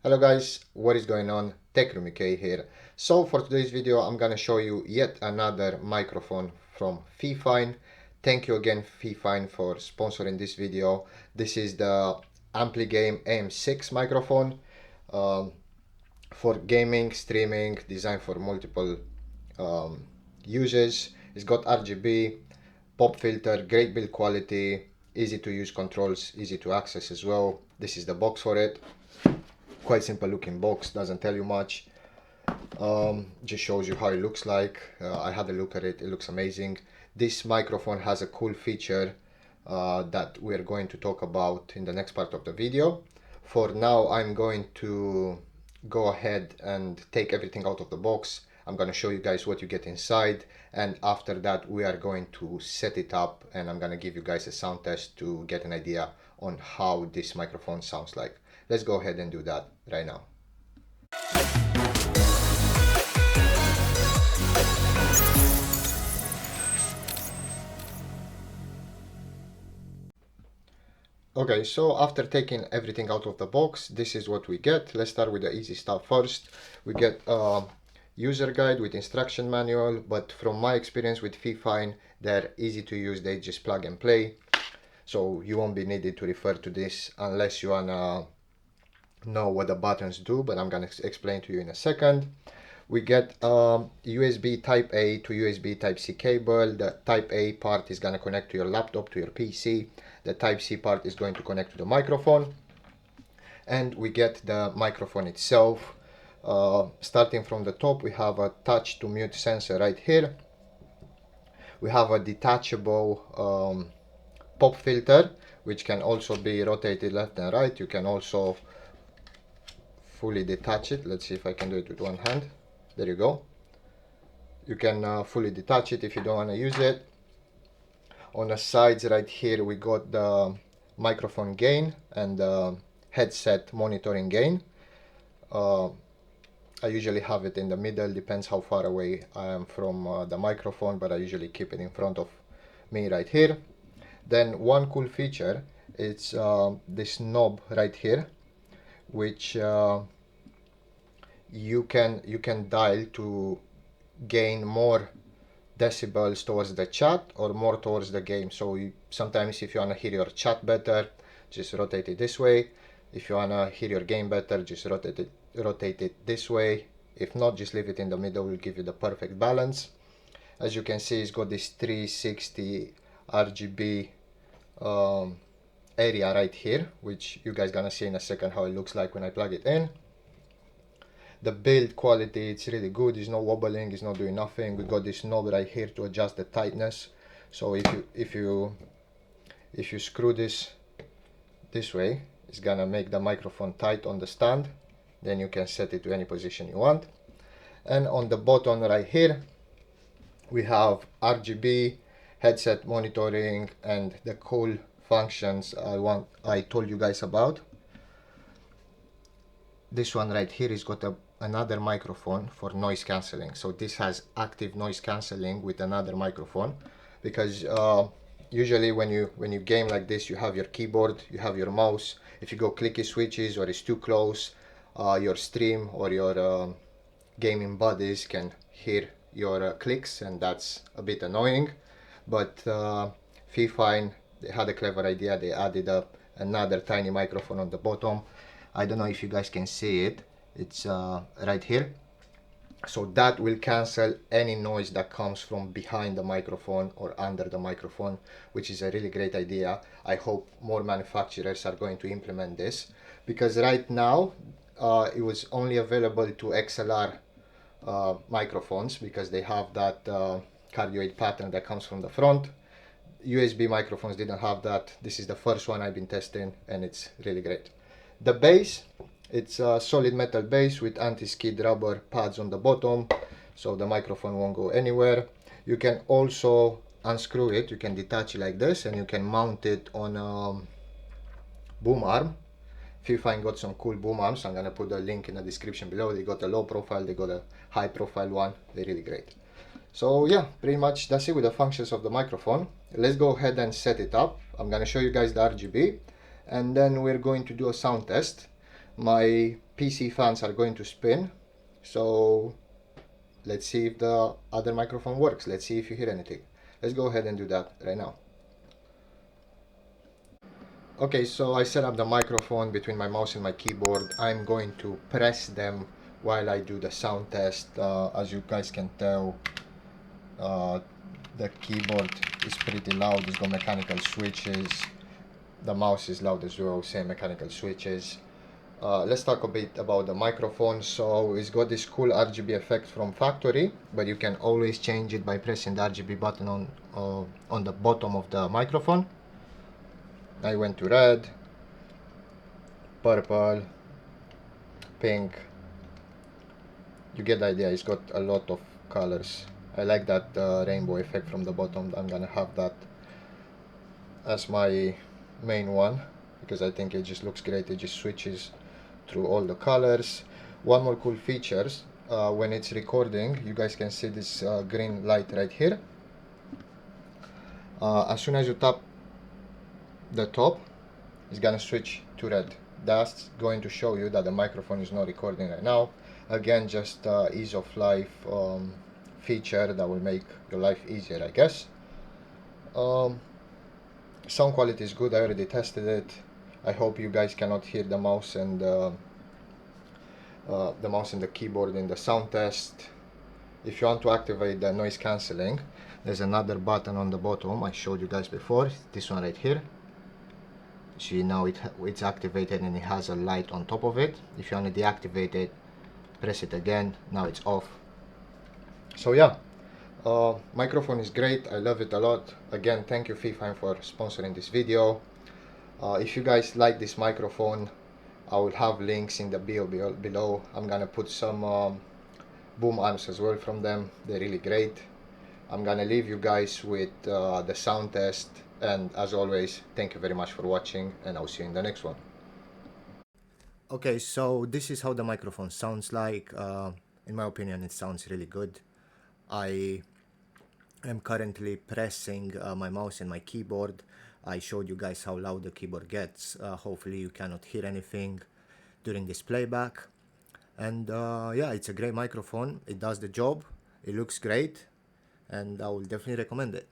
Hello guys, what is going on? Techroomuk here. So for today's video I'm gonna show you yet another microphone from FIFINE. Thank you again FIFINE for sponsoring this video. This is the Ampligame AM6 microphone for gaming, streaming, designed for multiple uses. It's got RGB, pop filter, great build quality, easy to use controls, easy to access as well. This is the box for it. Quite simple looking box, doesn't tell you much, just shows you how it looks like. I had a look at it, it looks amazing. This microphone has a cool feature that we're going to talk about in the next part of the video. For now I'm going to go ahead and take everything out of the box. I'm going to show you guys what you get inside, and after that we are going to set it up and I'm going to give you guys a sound test to get an idea on how this microphone sounds like. Let's go ahead and do that right now. Okay, so after taking everything out of the box, this is what we get. Let's start with the easy stuff first. We get a user guide with instruction manual, but from my experience with FIFINE, they're easy to use. They just plug and play, so you won't be needed to refer to this unless you wanna know what the buttons do, but I'm gonna explain to you in a second. We get USB type A to USB type C cable. The type A part is gonna connect to your laptop, to your PC. The type C part is going to connect to the microphone, and we get the microphone itself. Starting from the top, we have a touch to mute sensor right here. We have a detachable pop filter, which can also be rotated left and right. You can also fully detach it. Let's see if I can do it with one hand. There you go. You can fully detach it if you don't want to use it. On the sides right here we got the microphone gain and the headset monitoring gain. I usually have it in the middle, depends how far away I am from the microphone, but I usually keep it in front of me right here. Then one cool feature is this knob right here, which you can dial to gain more decibels towards the chat or more towards the game. So sometimes if you want to hear your chat better, just rotate it this way. If you want to hear your game better, just rotate it this way. If not, just leave it in the middle, will give you the perfect balance. As you can see, it's got this 360 RGB area right here, which you guys gonna see in a second how it looks like when I plug it in. The build quality, it's really good. It's no wobbling, it's not doing nothing. We got this knob right here to adjust the tightness. So if you screw this way, it's gonna make the microphone tight on the stand. Then you can set it to any position you want. And on the bottom right here, we have RGB, headset monitoring, and the cool functions I told you guys about. This one right here is got another microphone for noise cancelling. So this has active noise cancelling with another microphone, because usually when you game like this, you have your keyboard, you have your mouse. If you go clicky switches or it's too close, your stream or your gaming buddies can hear your clicks, and that's a bit annoying. But FIFINE, they had a clever idea. They added up another tiny microphone on the bottom. I don't know if you guys can see it. It's right here. So that will cancel any noise that comes from behind the microphone or under the microphone, which is a really great idea. I hope more manufacturers are going to implement this, because right now it was only available to XLR microphones, because they have that cardioid pattern that comes from the front. USB microphones didn't have that. This is the first one I've been testing, and it's really great. The base, it's a solid metal base with anti-skid rubber pads on the bottom, so the microphone won't go anywhere. You can also unscrew it, you can detach it like this, and you can mount it on a boom arm. FIFINE got some cool boom arms. I'm gonna put the link in the description below. They got a low profile, they got a high profile one. They're really great. So yeah, pretty much that's it with the functions of the microphone. Let's go ahead and set it up. I'm gonna show you guys the RGB, and then we're going to do a sound test. My PC fans are going to spin. So let's see if the other microphone works. Let's see if you hear anything. Let's go ahead and do that right now. Okay, so I set up the microphone between my mouse and my keyboard. I'm going to press them while I do the sound test. As you guys can tell, the keyboard is pretty loud. It's got mechanical switches. The mouse is loud as well, same mechanical switches. Let's talk a bit about the microphone. So it's got this cool RGB effect from factory, but you can always change it by pressing the RGB button on the bottom of the microphone. I went to red, purple, pink. You get the idea. It's got a lot of colors. I like that rainbow effect from the bottom. I'm gonna have that as my main one because I think it just looks great. It just switches through all the colors. One more cool features, when it's recording, you guys can see this green light right here. As soon as you tap the top, it's gonna switch to red. That's going to show you that the microphone is not recording right now. Again, just ease of life feature that will make your life easier, I guess. Sound quality is good. I already tested it. I hope you guys cannot hear the mouse and the keyboard in the sound test. If you want to activate the noise cancelling, there's another button on the bottom I showed you guys before. This one right here. See, now it's activated and it has a light on top of it. If you want to deactivate it, press it again. Now it's off. So yeah, microphone is great. I love it a lot. Again, thank you FIFINE for sponsoring this video. If you guys like this microphone, I will have links in the bio below. I'm gonna put some boom arms as well from them. They're really great. I'm gonna leave you guys with the sound test, and as always, thank you very much for watching, and I'll see you in the next one. Okay, so this is how the microphone sounds like. In my opinion, it sounds really good. I am currently pressing my mouse and my keyboard. I showed you guys how loud the keyboard gets. Hopefully you cannot hear anything during this playback. And yeah, it's a great microphone. It does the job. It looks great, and I will definitely recommend it.